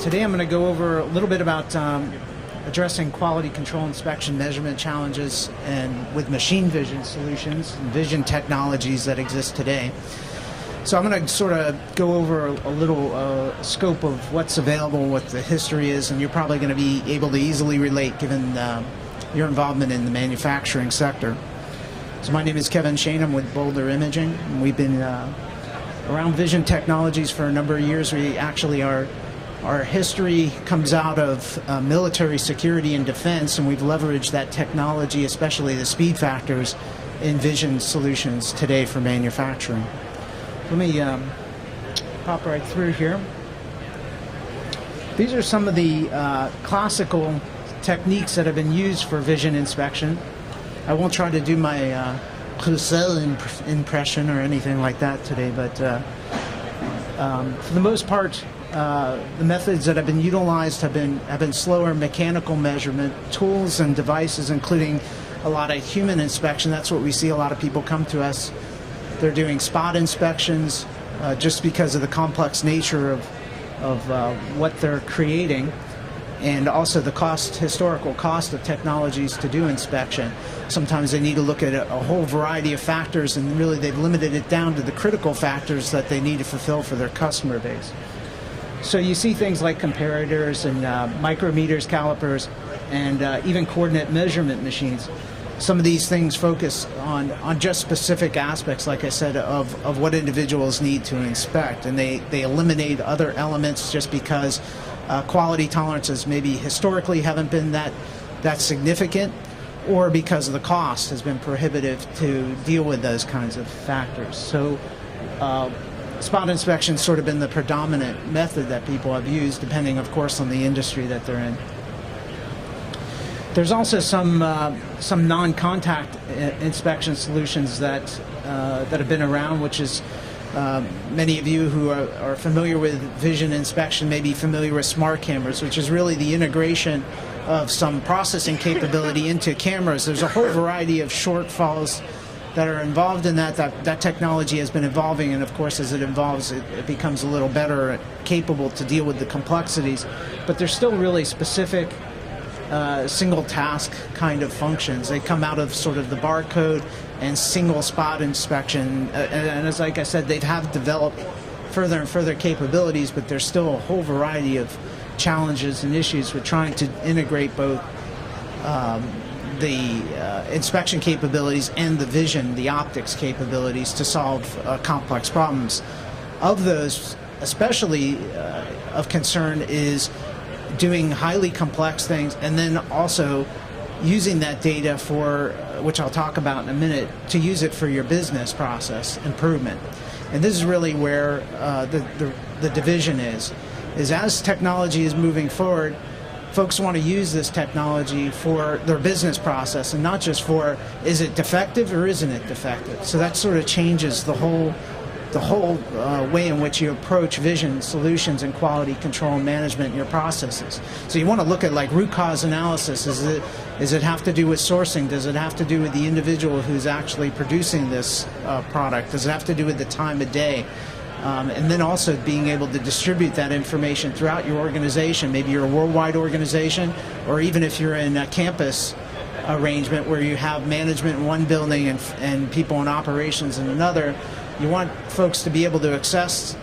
Today I'm going to go over a little bit about addressing quality control inspection measurement challenges and with machine vision solutions and vision technologies that exist today. So I'm going to sort of go over a little scope of what's available, what the history is, and you're probably going to be able to easily relate given your involvement in the manufacturing sector. So my name is Shayne. I'm with Boulder Imaging, and we've been around vision technologies for a number of years. We actually our history comes out of military security and defense, and we've leveraged that technology, especially the speed factors, in vision solutions today for manufacturing. Let me pop right through here. These are some of the classical techniques that have been used for vision inspection. I won't try to do my Clouseau impression or anything like that today, but for the most part, the methods that have been utilized have been slower mechanical measurement tools and devices, including a lot of human inspection. That's what we see. A lot of people come to us. They're doing spot inspections just because of the complex nature of what they're creating, and also the historical cost of technologies to do inspection. Sometimes they need to look at a whole variety of factors, and really they've limited it down to the critical factors that they need to fulfill for their customer base. So you see things like comparators and micrometers, calipers, and even coordinate measurement machines. Some of these things focus on just specific aspects, like I said, of what individuals need to inspect, and they eliminate other elements just because quality tolerances maybe historically haven't been that significant, or because the cost has been prohibitive to deal with those kinds of factors. So spot inspection sort of been the predominant method that people have used, depending, of course, on the industry that they're in. There's also some non-contact inspection solutions that have been around, which is many of you who are familiar with vision inspection may be familiar with smart cameras, which is really the integration of some processing capability into cameras. There's a whole variety of shortfalls that are involved in that. That technology has been evolving, and of course as it evolves it becomes a little better capable to deal with the complexities, but there's still really specific single task kind of functions. They come out of sort of the barcode and single spot inspection, and as like I said, they have developed further and further capabilities, but there's still a whole variety of challenges and issues with trying to integrate both the inspection capabilities and the vision, the optics capabilities to solve complex problems. Of those, especially of concern is doing highly complex things, and then also using that data for, which I'll talk about in a minute, to use it for your business process improvement. And this is really where the division is as technology is moving forward, folks want to use this technology for their business process, and not just for, is it defective or isn't it defective? So that sort of changes the whole way in which you approach vision solutions and quality control management in your processes. So you want to look at like root cause analysis. Does it have to do with sourcing? Does it have to do with the individual who's actually producing this product? Does it have to do with the time of day? And then also being able to distribute that information throughout your organization. Maybe you're a worldwide organization, or even if you're in a campus arrangement where you have management in one building and people in operations in another. You want folks to be able to access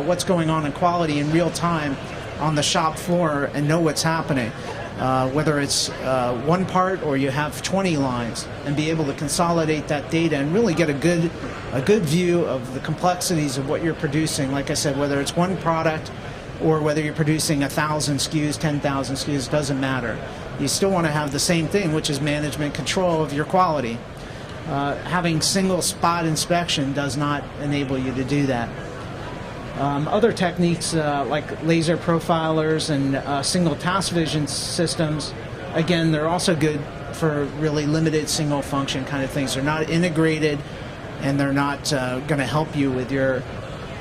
what's going on in quality in real time on the shop floor and know what's happening, whether it's one part or you have 20 lines, and be able to consolidate that data and really get a good view of the complexities of what you're producing. Like I said, whether it's one product or whether you're producing 1,000 SKUs, 10,000 SKUs, doesn't matter. You still want to have the same thing, which is management control of your quality. Having single spot inspection does not enable you to do that. Other techniques like laser profilers and single task vision systems, again, they're also good for really limited single function kind of things. They're not integrated, and they're not going to help you with your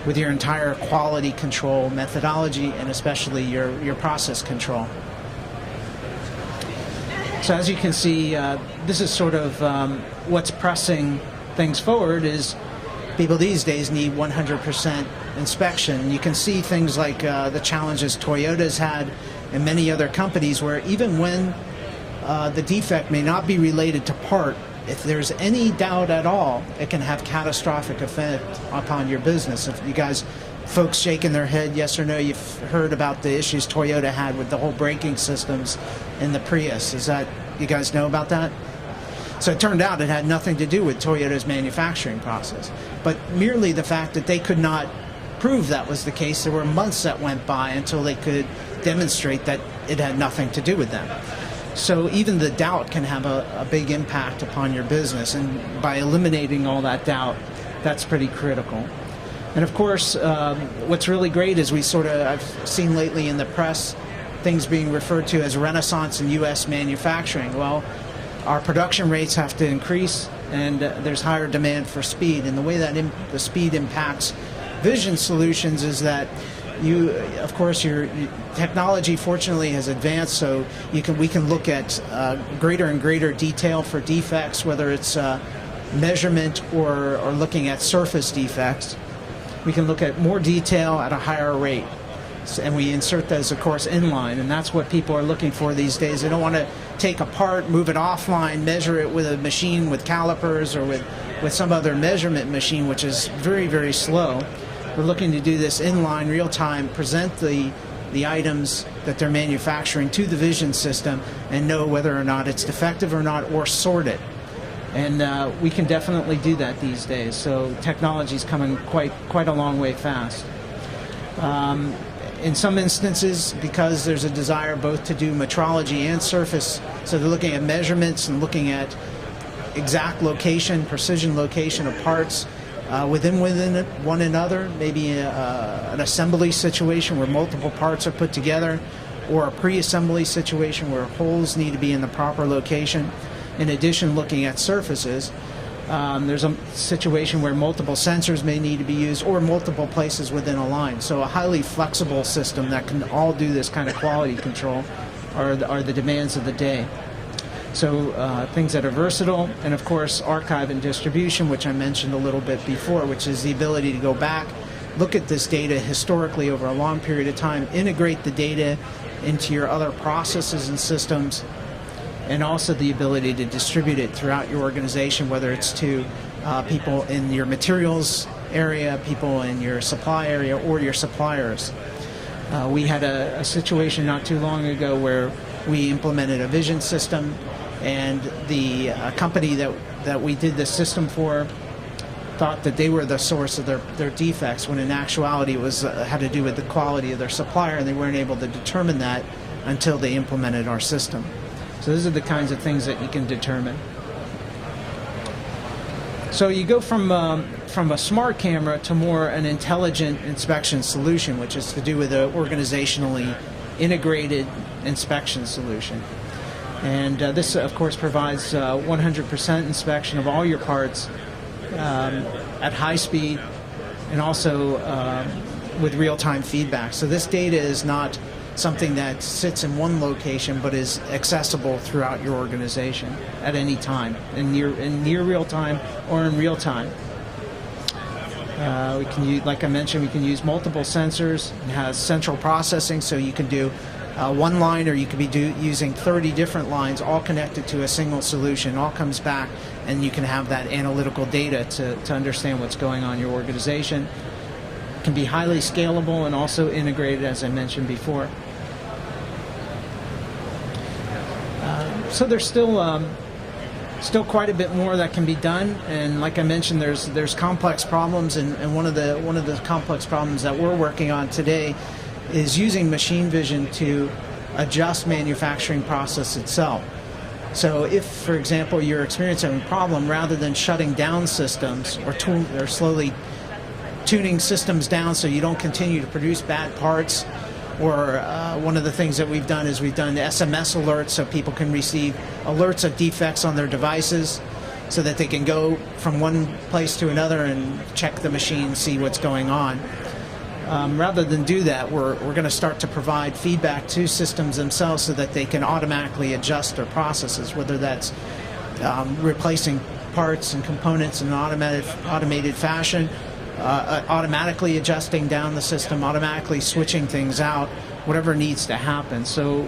entire quality control methodology, and especially your process control. So as you can see, this is sort of what's pressing things forward. Is people these days need 100% inspection, you can see things like the challenges Toyota's had and many other companies where even when the defect may not be related to part, if there's any doubt at all, it can have catastrophic effect upon your business. If you guys, folks shaking their head, yes or no, you've heard about the issues Toyota had with the whole braking systems in the Prius. Is that, you guys know about that? So it turned out it had nothing to do with Toyota's manufacturing process, but merely the fact that they could not prove that was the case. There were months that went by until they could demonstrate that it had nothing to do with them. So even the doubt can have a big impact upon your business, and by eliminating all that doubt, that's pretty critical. And of course, what's really great is I've seen lately in the press things being referred to as renaissance in U.S. manufacturing. Well, our production rates have to increase, and there's higher demand for speed. And the way that the speed impacts vision solutions is that of course, your technology fortunately has advanced, so we can look at greater and greater detail for defects, whether it's measurement or looking at surface defects. We can look at more detail at a higher rate, and we insert those, of course, inline, and that's what people are looking for these days. They don't want to take apart, move it offline, measure it with a machine with calipers or with some other measurement machine, which is very, very slow. We're looking to do this inline, real time, present the items that they're manufacturing to the vision system and know whether or not it's defective or not, or sort it. And we can definitely do that these days. So technology's coming quite a long way fast. In some instances, because there's a desire both to do metrology and surface, so they're looking at measurements and looking at exact location, precision location of parts, within one another, maybe an assembly situation where multiple parts are put together, or a pre-assembly situation where holes need to be in the proper location. In addition, looking at surfaces, there's a situation where multiple sensors may need to be used, or multiple places within a line. So a highly flexible system that can all do this kind of quality control are the demands of the day. So things that are versatile, and of course archive and distribution, which I mentioned a little bit before, which is the ability to go back, look at this data historically over a long period of time, integrate the data into your other processes and systems, and also the ability to distribute it throughout your organization, whether it's to people in your materials area, people in your supply area, or your suppliers. We had a situation not too long ago where we implemented a vision system, and the company that we did the system for thought that they were the source of their defects, when in actuality it was had to do with the quality of their supplier, and they weren't able to determine that until they implemented our system. So those are the kinds of things that you can determine. So you go from a smart camera to more an intelligent inspection solution, which is to do with an organizationally integrated inspection solution. And this, of course, provides 100% inspection of all your parts at high speed, and also with real-time feedback. So this data is not something that sits in one location, but is accessible throughout your organization at any time, in near real time or in real time. We can use, like I mentioned, we can use multiple sensors. It has central processing, so you can do one line, or you could be using 30 different lines, all connected to a single solution. All comes back, and you can have that analytical data to understand what's going on in your organization. It can be highly scalable and also integrated, as I mentioned before. So there's still quite a bit more that can be done, and like I mentioned, there's complex problems, and one of the complex problems that we're working on today is using machine vision to adjust manufacturing process itself. So if, for example, you're experiencing a problem, rather than shutting down systems or slowly tuning systems down so you don't continue to produce bad parts, or one of the things that we've done is we've done SMS alerts, so people can receive alerts of defects on their devices, so that they can go from one place to another and check the machine, see what's going on. Rather than do that, we're going to start to provide feedback to systems themselves so that they can automatically adjust their processes, whether that's replacing parts and components in an automated fashion, automatically adjusting down the system, automatically switching things out, whatever needs to happen. So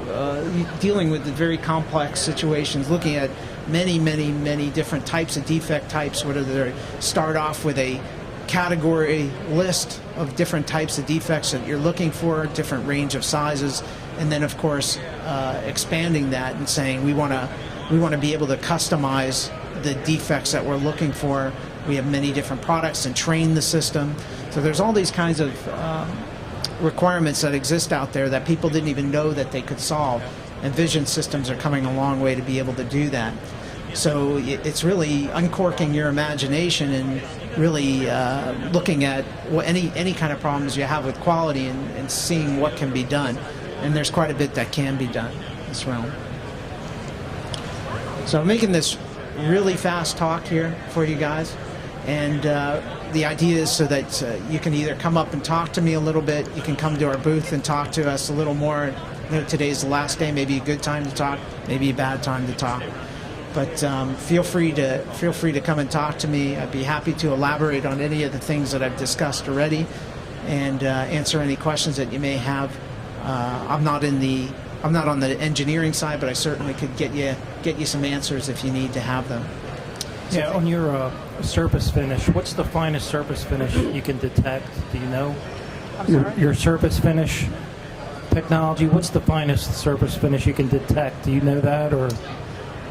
dealing with the very complex situations, looking at many different types of defect types, whether they start off with a category list of different types of defects that you're looking for, different range of sizes, and then of course expanding that and saying we want to be able to customize the defects that we're looking for. We have many different products and train the system. So there's all these kinds of requirements that exist out there that people didn't even know that they could solve, and vision systems are coming a long way to be able to do that. So it's really uncorking your imagination and really looking at any kind of problems you have with quality and seeing what can be done. And there's quite a bit that can be done in this realm. So I'm making this really fast talk here for you guys, and the idea is so that you can either come up and talk to me a little bit, you can come to our booth and talk to us a little more. You know, today's the last day, maybe a good time to talk, maybe a bad time to talk. But feel free to come and talk to me. I'd be happy to elaborate on any of the things that I've discussed already, and answer any questions that you may have. I'm not on the engineering side, but I certainly could get you some answers if you need to have them. So yeah, on your surface finish, what's the finest surface finish you can detect? Do you know? Your surface finish technology, what's the finest surface finish you can detect? Do you know that, or?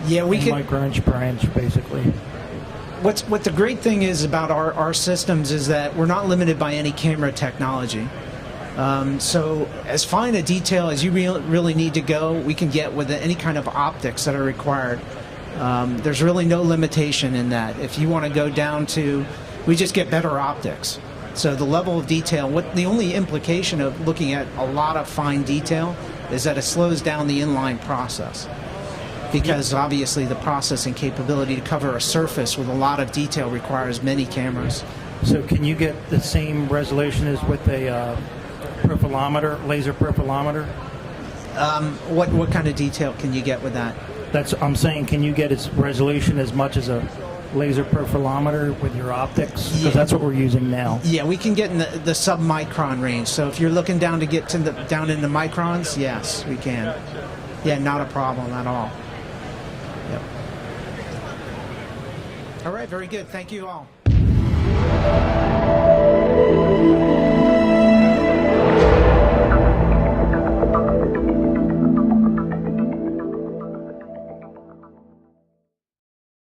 Yeah, we can. Micro-inch per inch, basically. What the great thing is about our systems is that we're not limited by any camera technology. So as fine a detail as you really need to go, we can get with any kind of optics that are required. There's really no limitation in that. If you want to go down to, we just get better optics. So the level of detail, the only implication of looking at a lot of fine detail is that it slows down the inline process. Because obviously the processing capability to cover a surface with a lot of detail requires many cameras. So can you get the same resolution as with a profilometer, laser profilometer? What kind of detail can you get with that? I'm saying, can you get its resolution as much as a laser profilometer with your optics? Because that's what we're using now. Yeah, we can get in the sub-micron range. So if you're looking down to get to down into microns, yes, we can. Yeah, not a problem at all. Yep. All right, very good. Thank you all.